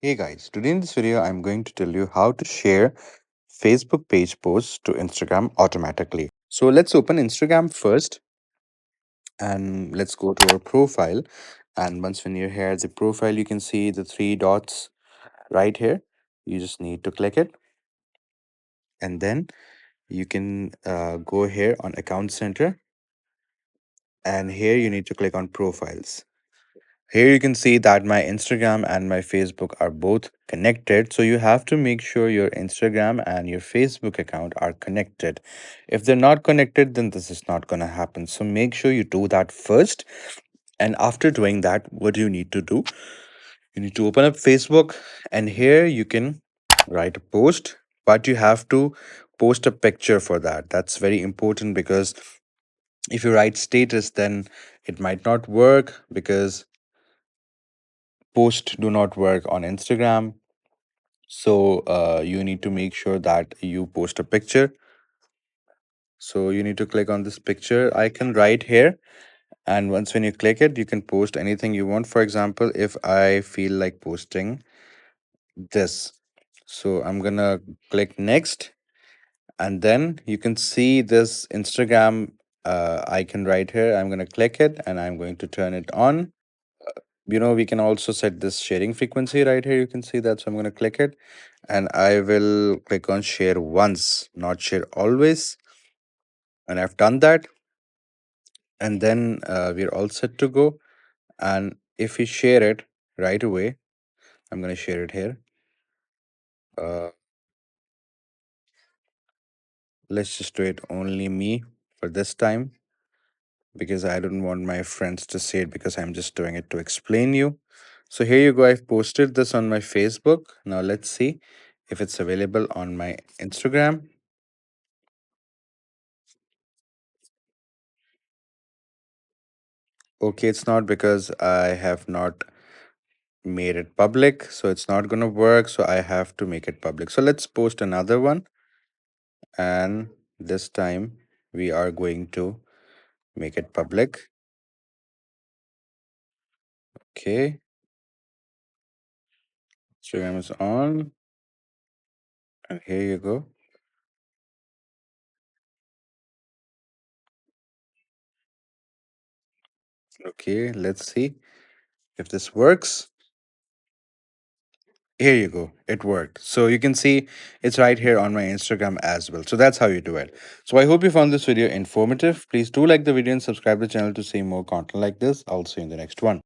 Hey guys, today in this video I'm going to tell you how to share Facebook page posts to Instagram automatically. So let's open Instagram first and let's go to our profile. And once when you're here at the profile, you can see the three dots right here. You just need to click it and then you can go here on account center, and here you need to click on profiles. Here you can see that my Instagram and my Facebook are both connected. So you have to make sure your Instagram and your Facebook account are connected. If they're not connected, then this is not going to happen. So make sure you do that first. And after doing that, what do you need to do? You need to open up Facebook, and here you can write a post, but you have to post a picture for that. That's very important because if you write status, then it might not work because posts do not work on Instagram. So you need to make sure that you post a picture. So you need to click on this picture icon right here. And once when you click it, you can post anything you want. For example, if I feel like posting this, so I'm gonna click next, and then you can see this Instagram icon right here. I'm gonna click it and I'm going to turn it on. We can also set this sharing frequency right here. You can see that. So I'm going to click it and I will click on share once, not share always. And I've done that. And then we're all set to go. And if we share it right away, I'm going to share it here. Uh, let's just do it only me for this time because I don't want my friends to see it because I'm just doing it to explain you. So here you go. I've posted this on my Facebook. Now let's see if it's available on my Instagram. Okay, it's not because I have not made it public, so it's not going to work. So I have to make it public. So let's post another one. And this time we are going to make it public. Okay, Instagram is on. And here you go. Okay, let's see if this works. Here you go. It worked. So you can see it's right here on my Instagram as well. So that's how you do it. So I hope you found this video informative. Please do like the video and subscribe to the channel to see more content like this. I'll see you in the next one.